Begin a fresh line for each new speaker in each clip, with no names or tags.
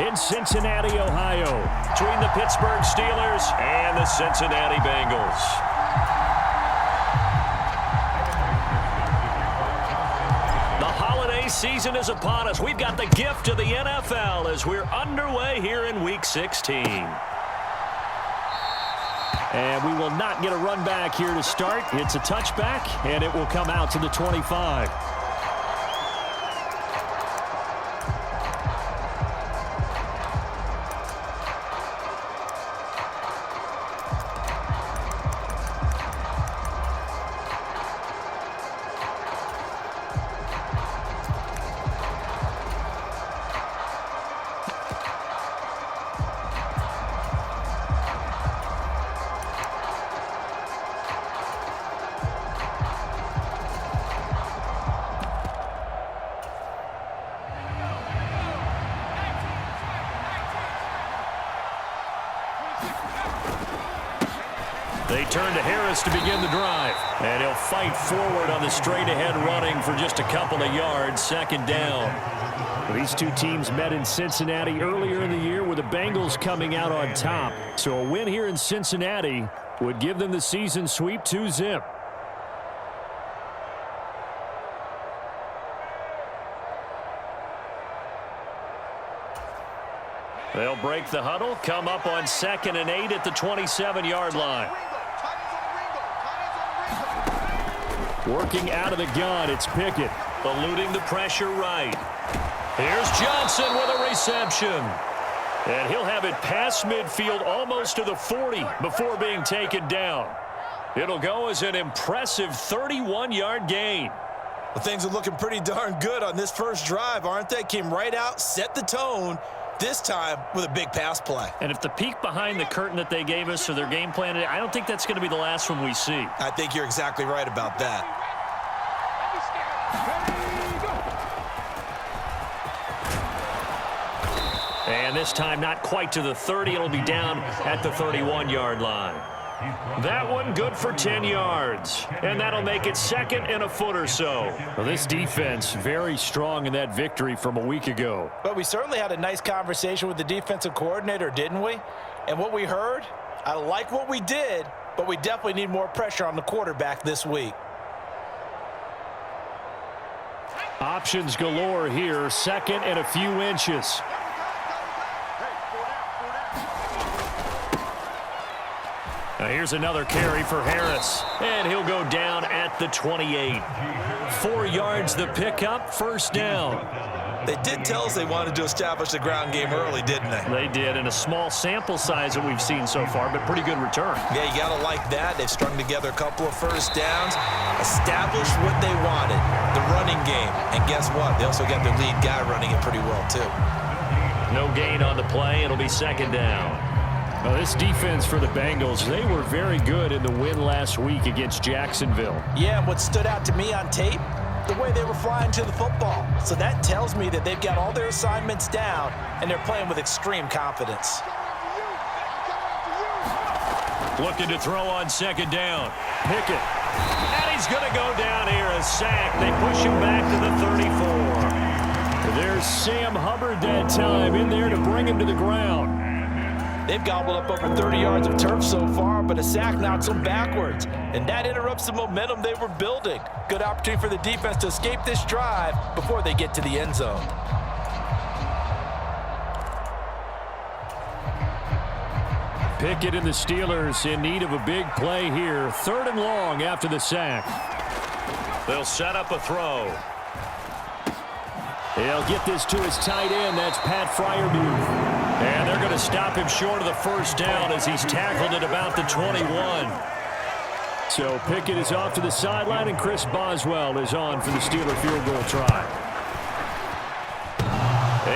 in Cincinnati, Ohio, between the Pittsburgh Steelers and the Cincinnati Bengals. The holiday season is upon us. We've got the gift of the NFL as we're underway here in Week 16. And we will not get a run back here to start. It's a touchback, and it will come out to the 25. They turn to Harris to begin the drive. And he'll fight forward on the straight-ahead running for just a couple of yards. Second down. These two teams met in Cincinnati earlier in the year with the Bengals coming out on top. So a win here in Cincinnati would give them the season sweep 2-zip. They'll break the huddle, come up on 2nd and 8 at the 27-yard line. Working out of the gun, it's Pickett. Eluding the pressure right. Here's Johnson with a reception. And he'll have it past midfield almost to the 40 before being taken down. It'll go as an impressive 31-yard gain.
Well, things are looking pretty darn good on this first drive, aren't they? Came right out, set the tone, this time with a big pass play.
And if the peek behind the curtain that they gave us or their game plan, I don't think that's going to be the last one we see.
I think you're exactly right about that.
And this time not quite to the 30. It'll be down at the 31-yard line. That one good for 10 yards. And that'll make it 2nd and a foot or so. Well, this defense very strong in that victory from a week ago.
But we certainly had a nice conversation with the defensive coordinator, didn't we? And what we heard, I like what we did, but we definitely need more pressure on the quarterback this week.
Options galore here. 2nd and a few inches. Now here's another carry for Harris. And he'll go down at the 28. 4 yards the pickup, first down.
They did tell us they wanted to establish the ground game early, didn't they?
They did, and a small sample size that we've seen so far, but pretty good return.
Yeah, you got to like that. They've strung together a couple of first downs, established what they wanted, the running game. And guess what? They also got their lead guy running it pretty well, too.
No gain on the play. It'll be 2nd down. Well, this defense for the Bengals, they were very good in the win last week against Jacksonville.
Yeah, and what stood out to me on tape, the way they were flying to the football. So that tells me that they've got all their assignments down, and they're playing with extreme confidence.
Looking to throw on 2nd down. Pickett. And he's going to go down here, a sack. They push him back to the 34. There's Sam Hubbard that time in there to bring him to the ground.
They've gobbled up over 30 yards of turf so far, but a sack knocks them backwards. And that interrupts the momentum they were building. Good opportunity for the defense to escape this drive before they get to the end zone.
Pickett and the Steelers in need of a big play here. 3rd and long after the sack. They'll set up a throw. He'll get this to his tight end. That's Pat Freiermuth. And they're going to stop him short of the first down as he's tackled at about the 21. So Pickett is off to the sideline, and Chris Boswell is on for the Steeler field goal try.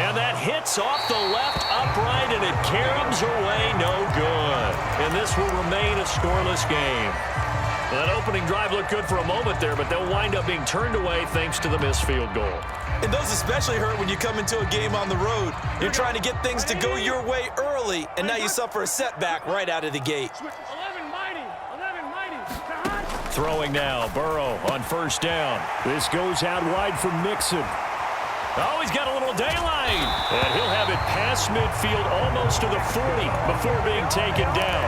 And that hits off the left upright, and it caroms away no good. And this will remain a scoreless game. That opening drive looked good for a moment there, but they'll wind up being turned away thanks to the missed field goal.
And those especially hurt when you come into a game on the road. You're trying to get things to go your way early, and now you suffer a setback right out of the gate.
11 mighty.
Throwing now, Burrow on first down. This goes out wide for Mixon. Oh, he's got a little full daylight. And he'll have it past midfield almost to the 40 before being taken down.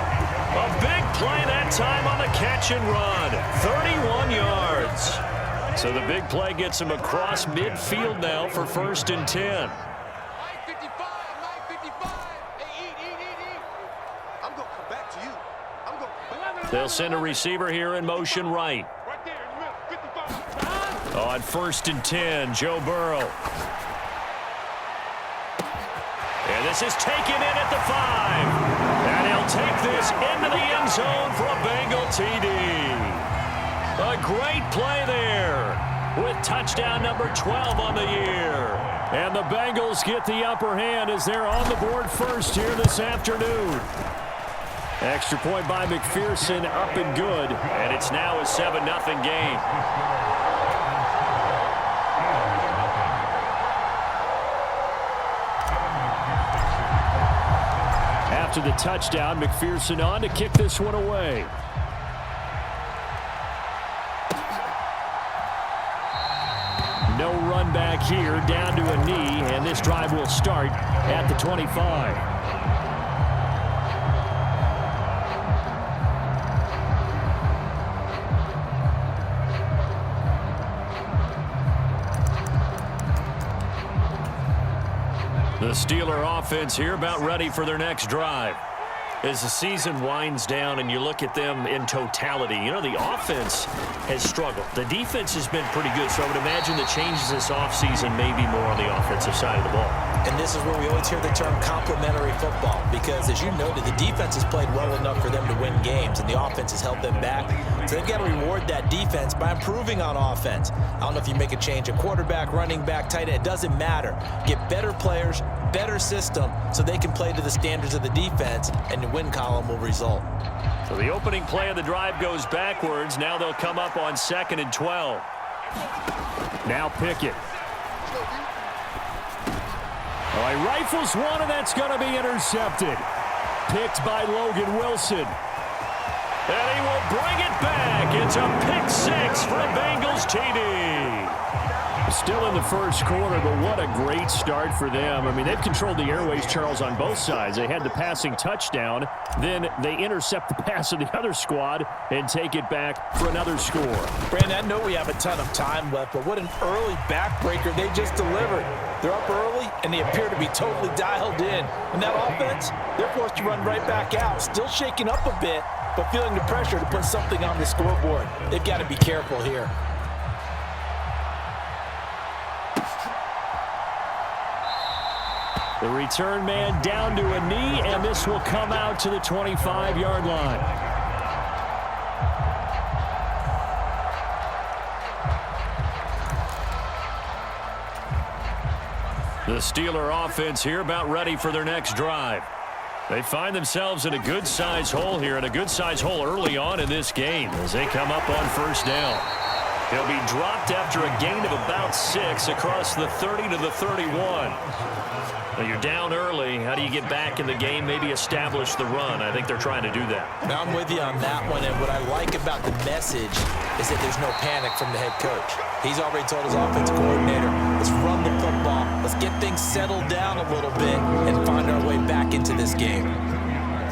A big play that time on the catch and run. 31 yards. So the big play gets him across midfield now for 1st and 10. They'll send a receiver here in motion right. On 1st and 10, Joe Burrow. And this is taken in at the 5. And he'll take this into the end zone for a Bengal TD. A great play there with touchdown number 12 on the year. And the Bengals get the upper hand as they're on the board first here this afternoon. Extra point by McPherson, up and good. And it's now a 7-0 game. After the touchdown, McPherson on to kick this one away. No run back here, down to a knee, and this drive will start at the 25. The Steeler offense here about ready for their next drive. As the season winds down and you look at them in totality, you know, the offense has struggled. The defense has been pretty good, so I would imagine the changes this offseason may be more on the offensive side of the ball.
And this is where we always hear the term complementary football, because as you noted, the defense has played well enough for them to win games, and the offense has held them back. So they've got to reward that defense by improving on offense. I don't know if you make a change at quarterback, running back, tight end, it doesn't matter. Get better players, better system, so they can play to the standards of the defense, and the win column will result.
So the opening play of the drive goes backwards. Now they'll come up on 2nd and 12. Now Pickett. Oh, he rifles one, and that's going to be intercepted. Picked by Logan Wilson. And he will bring it back. It's a pick 6 for a Bengals TD. Still in the first quarter, but what a great start for them. I mean, they've controlled the airways, Charles, on both sides. They had the passing touchdown. Then they intercept the pass of the other squad and take it back for another score.
Brandon, I know we have a ton of time left, but what an early backbreaker they just delivered. They're up early, and they appear to be totally dialed in. And that offense, they're forced to run right back out, still shaking up a bit, but feeling the pressure to put something on the scoreboard. They've got to be careful here.
The return man down to a knee, and this will come out to the 25-yard line. The Steeler offense here about ready for their next drive. They find themselves in a good-sized hole here, and a good-sized hole early on in this game as they come up on 1st down. He'll be dropped after a gain of about 6 across the 30 to the 31. Now you're down early. How do you get back in the game, maybe establish the run? I think they're trying to do that.
Now I'm with you on that one, and what I like about the message is that there's no panic from the head coach. He's already told his offensive coordinator, let's run the football, let's get things settled down a little bit and find our way back into this game.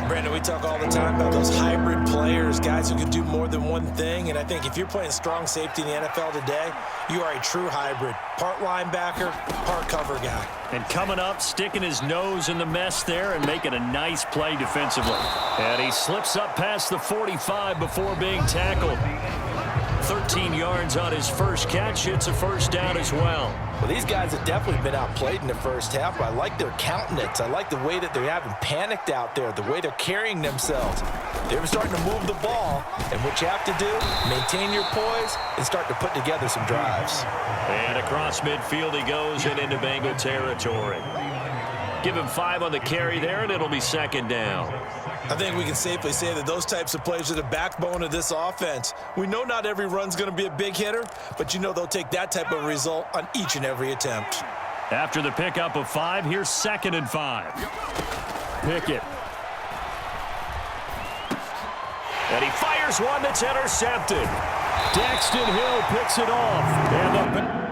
Brandon, we talk all the time about those hybrid players, guys who can do more than one thing, and I think if you're playing strong safety in the NFL today, you are a true hybrid. Part linebacker, part cover guy.
And coming up, sticking his nose in the mess there and making a nice play defensively. And he slips up past the 45 before being tackled. 13 yards on his first catch. It's a 1st down as well.
Well, these guys have definitely been outplayed in the first half, but I like their countenance. I like the way that they haven't panicked out there, the way they're carrying themselves. They're starting to move the ball, and what you have to do, maintain your poise and start to put together some drives.
And across midfield he goes and into Bengal territory. Give him 5 on the carry there, and it'll be 2nd down.
I think we can safely say that those types of plays are the backbone of this offense. We know not every run's going to be a big hitter, but you know they'll take that type of result on each and every attempt.
After the pickup of 5, here's 2nd and 5. Pickett. And he fires one that's intercepted. Daxton Hill picks it off. And the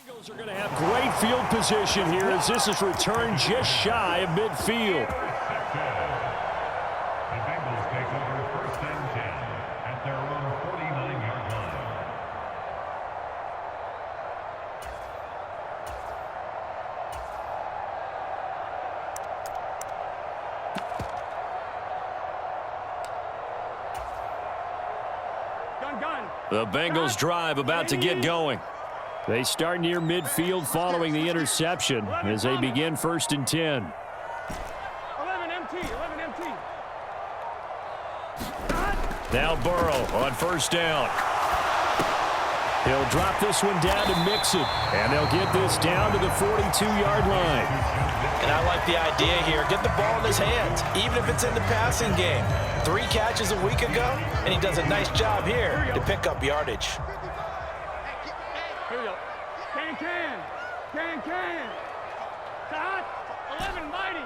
Bengals are going to have great field position here as this is returned just shy of midfield.
The Bengals take over 1st and 10 at their own 49-yard line.
The Bengals drive about to get going. They start near midfield following the interception as they begin 1st and 10.
11 MT.
Now Burrow on 1st down. He'll drop this one down to Mixon, and they'll get this down to the 42-yard line.
And I like the idea here. Get the ball in his hands, even if it's in the passing game. 3 catches a week ago, and he does a nice job here to pick up yardage.
Here we go. Can. Todd, 11 mighty.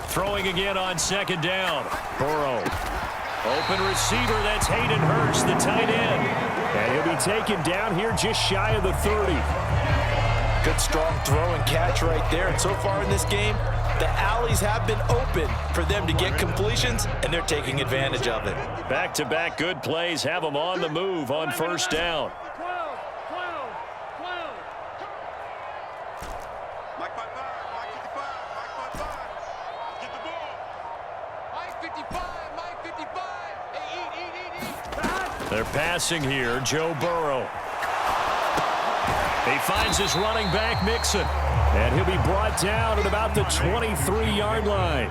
Throwing again on 2nd down. Burrow. Open receiver, that's Hayden Hurst, the tight end. And he'll be taken down here just shy of the 30.
Good strong throw and catch right there. And so far in this game, the alleys have been open for them to get completions, and they're taking advantage of it.
Back-to-back good plays have them on the move on 1st down.
12.
Mike 55. Get the ball. Mike 55. Hey, eat.
They're passing here, Joe Burrow. He finds his running back, Mixon, and he'll be brought down at about the 23-yard line.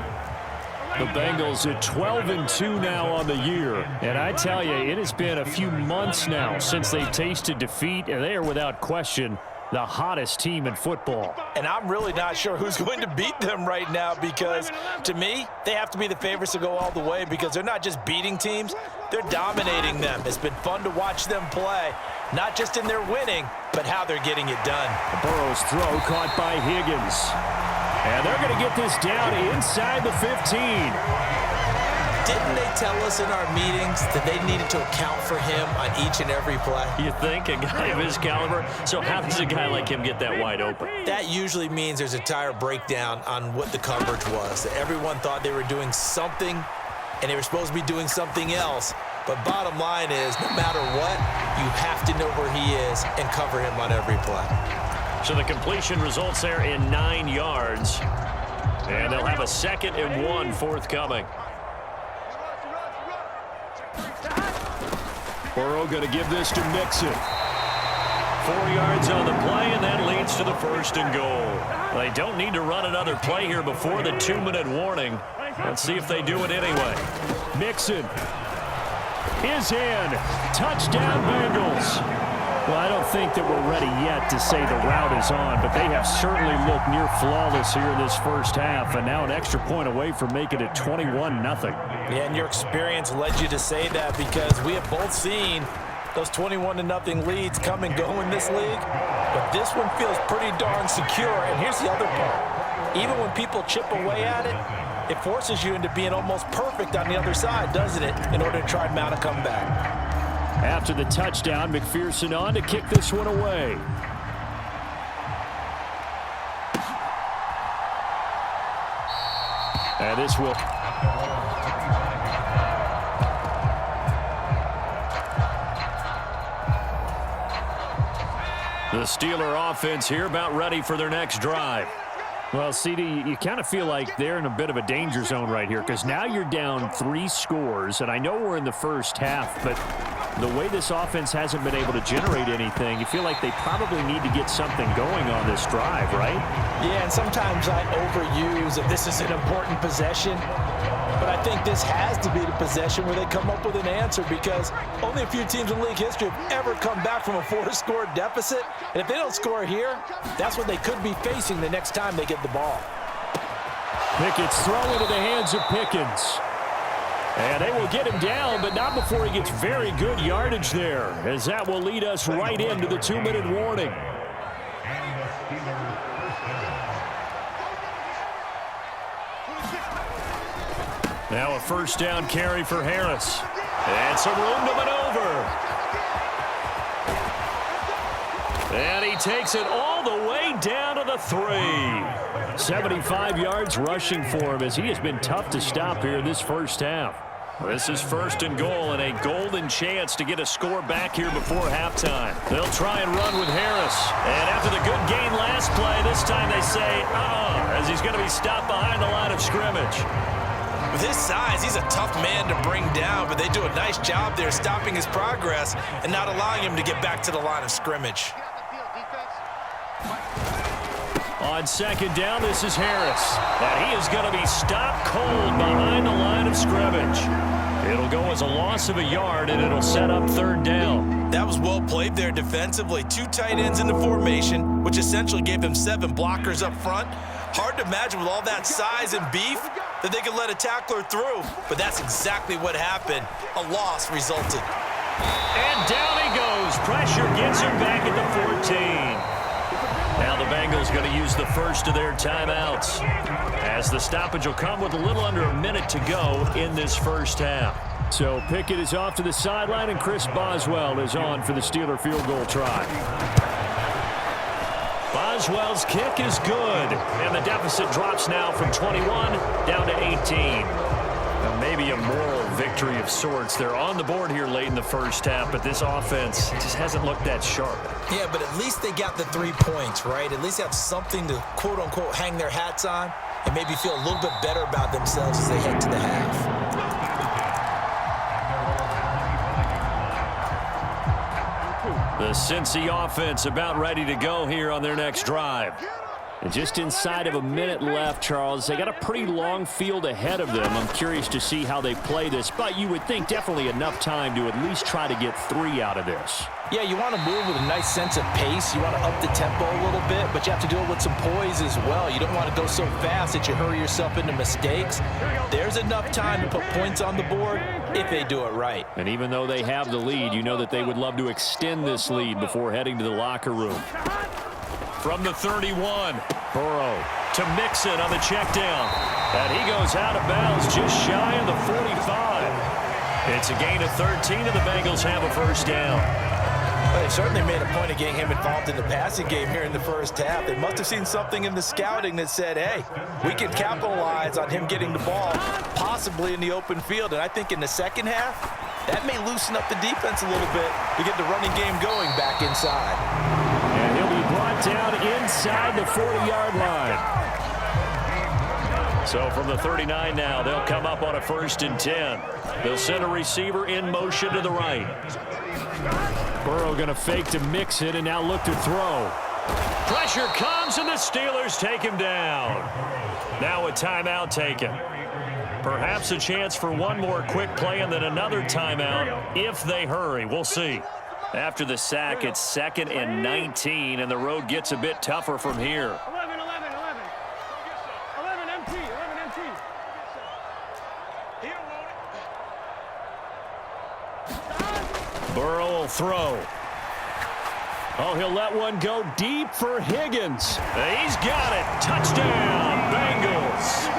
The Bengals at 12-2 now on the year. And I tell you, it has been a few months now since they've tasted defeat, and they are without question the hottest team in football.
And I'm really not sure who's going to beat them right now because, to me, they have to be the favorites to go all the way because they're not just beating teams, they're dominating them. It's been fun to watch them play, not just in their winning, but how they're getting it done.
Burrow's throw caught by Higgins. And they're going to get this down inside the 15.
Didn't they tell us in our meetings that they needed to account for him on each and every play?
You think a guy of his caliber? So how does a guy like him get that wide open?
That usually means there's a entire breakdown on what the coverage was. That everyone thought they were doing something, and they were supposed to be doing something else. But bottom line is, no matter what, you have to know where he is and cover him on every play.
So the completion results there in 9 yards. And they'll have a 2nd and 1 forthcoming. Burrow going to give this to Mixon. 4 yards on the play, and that leads to the 1st and goal. They don't need to run another play here before the 2-minute warning. Let's see if they do it anyway. Mixon is in. Touchdown, Bengals. Well, I don't think that we're ready yet to say the route is on, but they have certainly looked near flawless here in this first half, and now an extra point away from making it 21-0.
Yeah, and your experience led you to say that because we have both seen those 21-0 leads come and go in this league, but this one feels pretty darn secure. And here's the other part. Even when people chip away at it, it forces you into being almost perfect on the other side, doesn't it, in order to try and mount a comeback.
After the touchdown, McPherson on to kick this one away. And this will... The Steeler offense here about ready for their next drive. Well, CD, you kind of feel like they're in a bit of a danger zone right here because now you're down 3 scores, and I know we're in the first half, but the way this offense hasn't been able to generate anything, you feel like they probably need to get something going on this drive, right?
Yeah, and sometimes I overuse that this is an important possession, but I think this has to be the possession where they come up with an answer because only a few teams in league history have ever come back from a 4-score deficit, and if they don't score here, that's what they could be facing the next time they get the ball.
Pickett's throw into the hands of Pickens. And they will get him down, but not before he gets very good yardage there, as that will lead us right into the 2-minute warning.
And the Steelers first down.
Now a first down carry for Harris. And some room to maneuver. And he takes it all the way down to the 3. 75 yards rushing for him as he has been tough to stop here this first half. This is first and goal and a golden chance to get a score back here before halftime. They'll try and run with Harris. And after the good gain last play, this time they say, as he's going to be stopped behind the line of scrimmage.
With his size, he's a tough man to bring down, but they do a nice job there stopping his progress and not allowing him to get back to the line of scrimmage.
On second down, this is Harris. And he is going to be stopped cold behind the line of scrimmage. It'll go as a loss of a yard, and it'll set up third down.
That was well played there defensively. 2 tight ends in the formation, which essentially gave him 7 blockers up front. Hard to imagine with all that size and beef that they could let a tackler through, but that's exactly what happened. A loss resulted.
And down he goes. Pressure gets him back at the 14. Now the Bengals going to use the first of their timeouts, as the stoppage will come with a little under a minute to go in this first half. So Pickett is off to the sideline, and Chris Boswell is on for the Steeler field goal try. Boswell's kick is good, and the deficit drops now from 21 down to 18. Now maybe a moral victory of sorts. They're on the board here late in the first half, but this offense just hasn't looked that sharp.
Yeah, but at least they got the 3 points, right? At least have something to, quote-unquote, hang their hats on and maybe feel a little bit better about themselves as they head to the half.
The Cincy offense about ready to go here on their next drive. And just inside of a minute left, Charles. They got a pretty long field ahead of them. I'm curious to see how they play this, but you would think definitely enough time to at least try to get 3 out of this.
Yeah, you want to move with a nice sense of pace. You want to up the tempo a little bit, but you have to do it with some poise as well. You don't want to go so fast that you hurry yourself into mistakes. There's enough time to put points on the board if they do it right.
And even though they have the lead, you know that they would love to extend this lead before heading to the locker room. From the 31, Burrow to Mixon on the check down. And he goes out of bounds just shy of the 45. It's a gain of 13, and the Bengals have a first down.
Well, they certainly made a point of getting him involved in the passing game here in the first half. They must have seen something in the scouting that said, hey, we can capitalize on him getting the ball, possibly in the open field. And I think in the second half, that may loosen up the defense a little bit to get the running game going back inside.
And he'll be brought down inside the 40-yard line. So from the 39 now, they'll come up on a 1st and 10. They'll send a receiver in motion to the right. Burrow going to fake to mix it and now look to throw. Pressure comes and the Steelers take him down. Now a timeout taken. Perhaps a chance for one more quick play and then another timeout if they hurry. We'll see. After the sack, it's 2nd and 19, and the road gets a bit tougher from here.
11 MT.
Burrow will throw. Oh, he'll let one go deep for Higgins. He's got it. Touchdown, Bengals.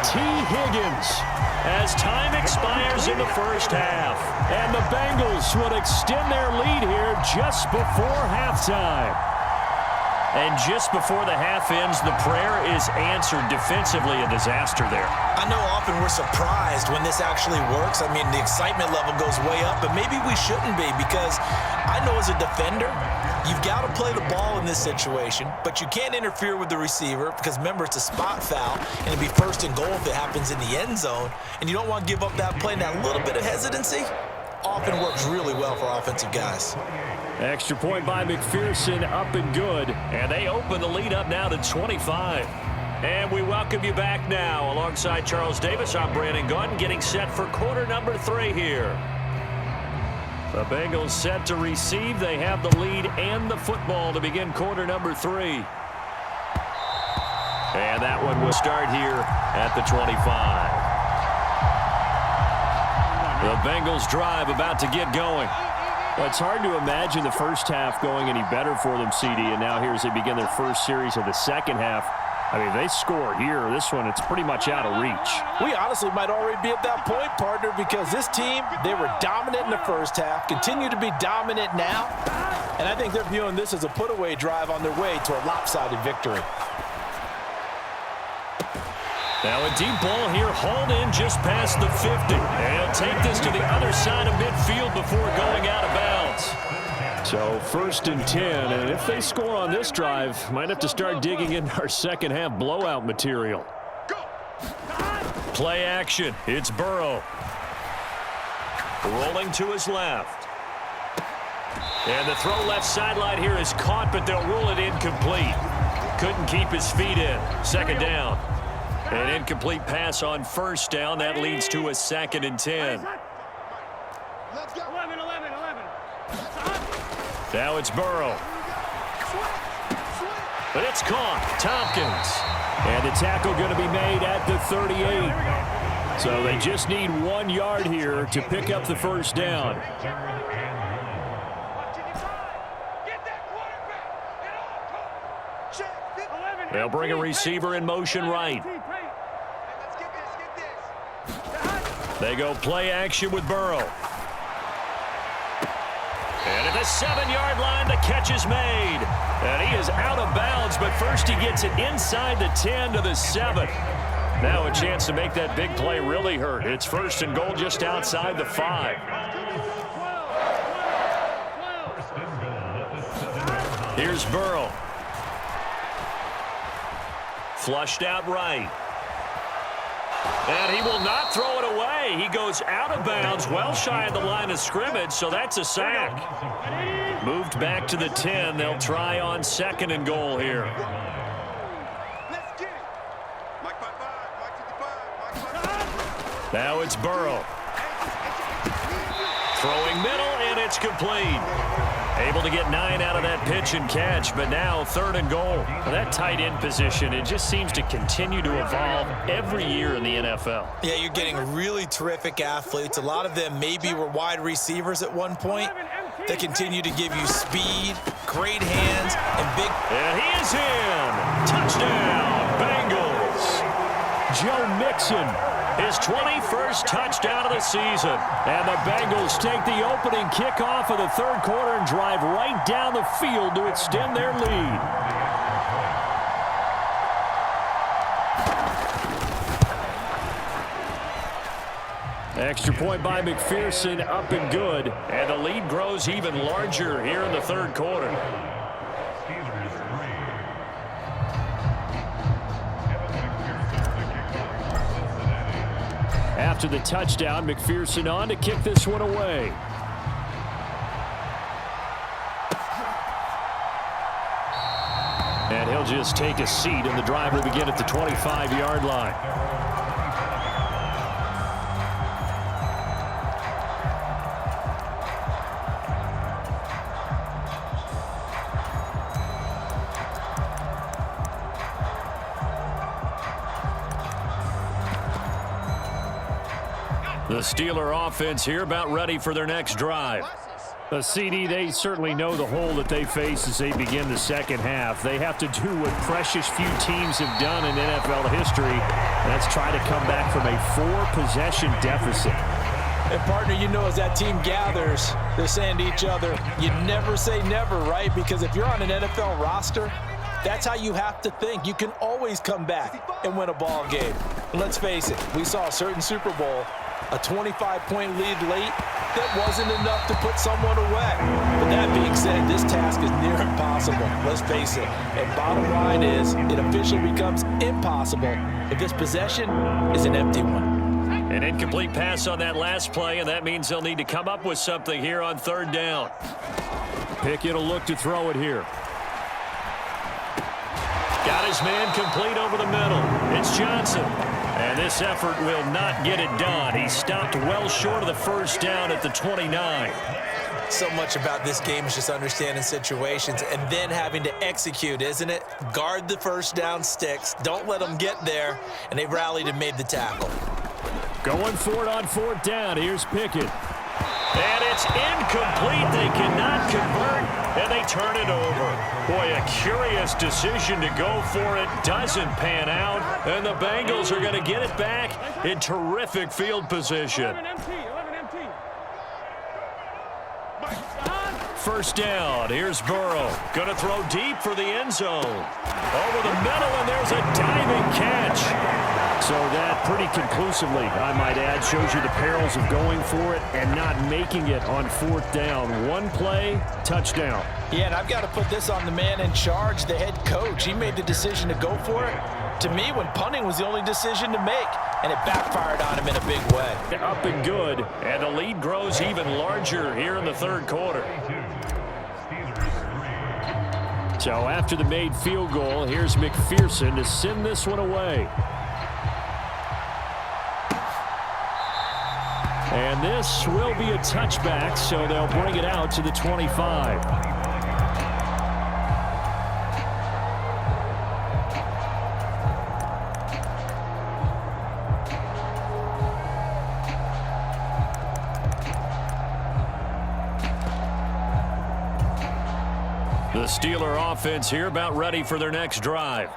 T. Higgins as time expires in the first half. And the Bengals would extend their lead here just before halftime. And just before the half ends, the prayer is answered. Defensively, a disaster there.
I know often we're surprised when this actually works. I mean, the excitement level goes way up, but maybe we shouldn't be, because I know as a defender, you've got to play the ball in this situation, but you can't interfere with the receiver because, remember, it's a spot foul, and it'd be 1st and goal if it happens in the end zone, and you don't want to give up that play. And that little bit of hesitancy often works really well for offensive guys.
Extra point by McPherson, up and good. And they open the lead up now to 25. And we welcome you back now. Alongside Charles Davis, I'm Brandon Gunn, getting set for quarter number 3 here. The Bengals set to receive. They have the lead and the football to begin quarter number 3. And that one will start here at the 25. The Bengals drive about to get going. Well, it's hard to imagine the first half going any better for them, CD, and now here as they begin their first series of the second half. I mean, they score here. This one, it's pretty much out of reach.
We honestly might already be at that point, partner, because this team, they were dominant in the first half, continue to be dominant now, and I think they're viewing this as a put-away drive on their way to a lopsided victory.
Now a deep ball here, hauled in just past the 50. And he'll take this to the other side of midfield before going out of bounds. So 1st and 10, and if they score on this drive, might have to start digging in our second half blowout material. Play action. It's Burrow. Rolling to his left. And the throw left sideline here is caught, but they'll rule it incomplete. Couldn't keep his feet in. 2nd down. An incomplete pass on 1st down. That leads to a 2nd and 10.
11.
Now it's Burrow. But it's caught. Tompkins. And the tackle going to be made at the 38. So they just need 1 yard here to pick up the 1st down. They'll bring a receiver in motion right. They go play action with Burrow. And at the 7-yard line, the catch is made. And he is out of bounds, but first he gets it inside the 10 to the 7. Now a chance to make that big play really hurt. It's 1st and goal just outside the 5. Here's Burrow. Flushed out right. And he will not throw it away. He goes out of bounds, well shy of the line of scrimmage, so that's a sack. Moved back to the 10. They'll try on 2nd and goal here. Now it's Burrow. Throwing middle, and it's complete. Able to get 9 out of that pitch and catch, but now 3rd and goal. That tight end position, it just seems to continue to evolve every year in the NFL.
Yeah, you're getting really terrific athletes. A lot of them maybe were wide receivers at one point. They continue to give you speed, great hands, and big...
And he is in! Touchdown, Bengals! Joe Mixon, his 21st touchdown of the season. And the Bengals take the opening kickoff of the 3rd quarter and drive right down the field to extend their lead. Extra point by McPherson, up and good. And the lead grows even larger here in the 3rd quarter. After the touchdown, McPherson on to kick this one away. And he'll just take a seat, and the drive will begin at the 25-yard line. The Steeler offense here about ready for their next drive. The CD, they certainly know the hole that they face as they begin the 2nd half. They have to do what precious few teams have done in NFL history. That's try to come back from a 4-possession deficit.
And partner, you know, as that team gathers, they're saying to each other, you never say never, right? Because if you're on an NFL roster, that's how you have to think. You can always come back and win a ball game. And let's face it, we saw a certain Super Bowl, a 25-point lead late, that wasn't enough to put someone away. But that being said, this task is near impossible. Let's face it. And bottom line is, it officially becomes impossible if this possession is an empty one.
An incomplete pass on that last play, and that means they'll need to come up with something here on 3rd down. Pickett will look to throw it here. Got his man complete over the middle. It's Johnson. And this effort will not get it done. He stopped well short of the 1st down at the 29.
So much about this game is just understanding situations and then having to execute, isn't it? Guard the 1st down sticks. Don't let them get there. And they rallied and made the tackle.
Going for it on 4th down. Here's Pickett. And it's incomplete. They cannot convert, and they turn it over. Boy, a curious decision to go for it. Doesn't pan out, and the Bengals are going to get it back in terrific field position.
11 MT, 11 MT.
First down. Here's Burrow. Going to throw deep for the end zone. Over the middle, and there's a diving catch. So that pretty conclusively, I might add, shows you the perils of going for it and not making it on fourth down. One play, touchdown.
Yeah, and I've got to put this on the man in charge, the head coach. He made the decision to go for it. To me, when punting was the only decision to make, and it backfired on him in a big way.
Up and good, and the lead grows even larger here in the third quarter. So after the made field goal, here's McPherson to send this one away. And this will be a touchback, so they'll bring it out to the 25. The Steeler offense here about ready for their next drive.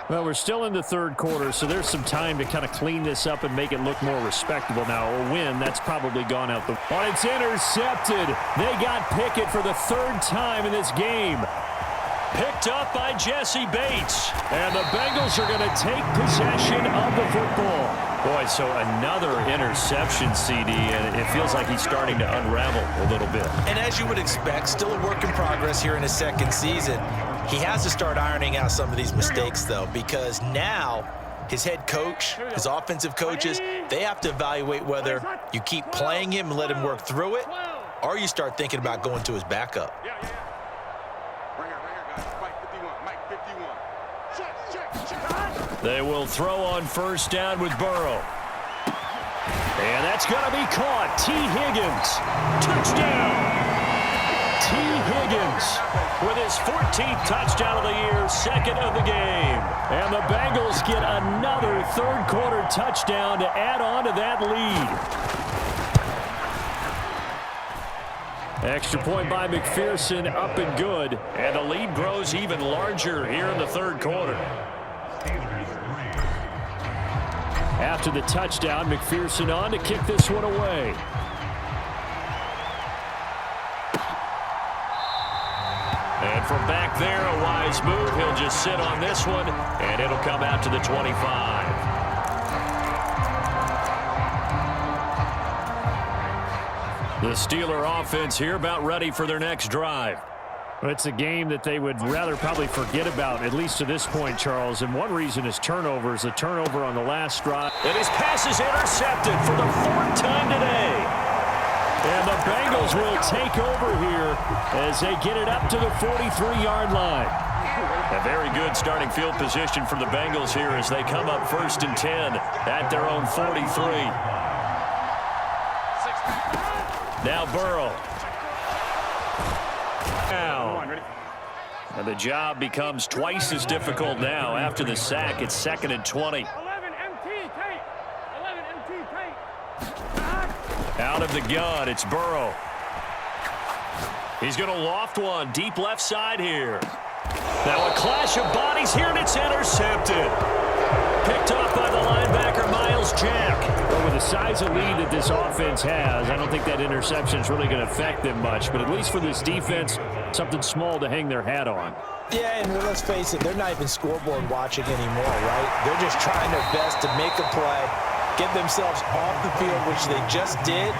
Well, we're still in the third quarter, so there's some time to kind of clean this up and make it look more respectable. Now, a win, that's probably gone out the... Oh, it's intercepted. They got Pickett for the third time in this game. Picked up by Jesse Bates. And the Bengals are going to take possession of the football. Boy, so another interception, CD, and it feels like he's starting to unravel a little bit.
And as you would expect, still a work in progress here in his second season. He has to start ironing out some of these mistakes, though, because now his head coach, his offensive coaches, they have to evaluate whether you keep playing him and let him work through it, or you start thinking about going to his backup.
They will throw on first down with Burrow. And that's going to be caught. T. Higgins. Touchdown. T. Higgins with his 14th touchdown of the year, second of the game. And the Bengals get another third quarter touchdown to add on to that lead. Extra point by McPherson, up and good. And the lead grows even larger here in the third quarter. After the touchdown, McPherson on to kick this one away. And from back there, a wise move. He'll just sit on this one, and it'll come out to the 25. The Steeler offense here about ready for their next drive. It's a game that they would rather probably forget about, at least to this point, Charles. And one reason is turnovers. The turnover on the last drive. And his pass is intercepted for the fourth time today. And the Bengals will take over here as they get it up to the 43-yard line. A very good starting field position for the Bengals here as they come up 1st and 10 at their own 43. Now Burrow. And the job becomes twice as difficult now after the sack. It's 2nd and 20.
11 MT, tight. 11 MT, tight.
Out of the gun, it's Burrow. He's going to loft one deep left side here. Now a clash of bodies here, and it's intercepted. Picked off by the linebacker, Miles Jack. But with the size of lead that this offense has, I don't think that interception is really going to affect them much. But at least for this defense, something small to hang their hat on.
Yeah, and let's face it, they're not even scoreboard watching anymore, right? They're just trying their best to make a play, get themselves off the field, which they just did,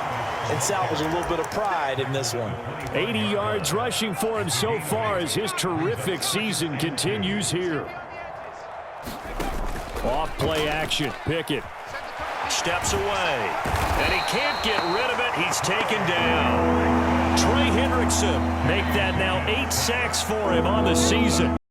and salvage a little bit of pride in this one.
80 yards rushing for him so far as his terrific season continues here. Off play action. Pickett steps away. And he can't get rid of it. He's taken down. Trey Hendrickson make that now 8 sacks for him on the season.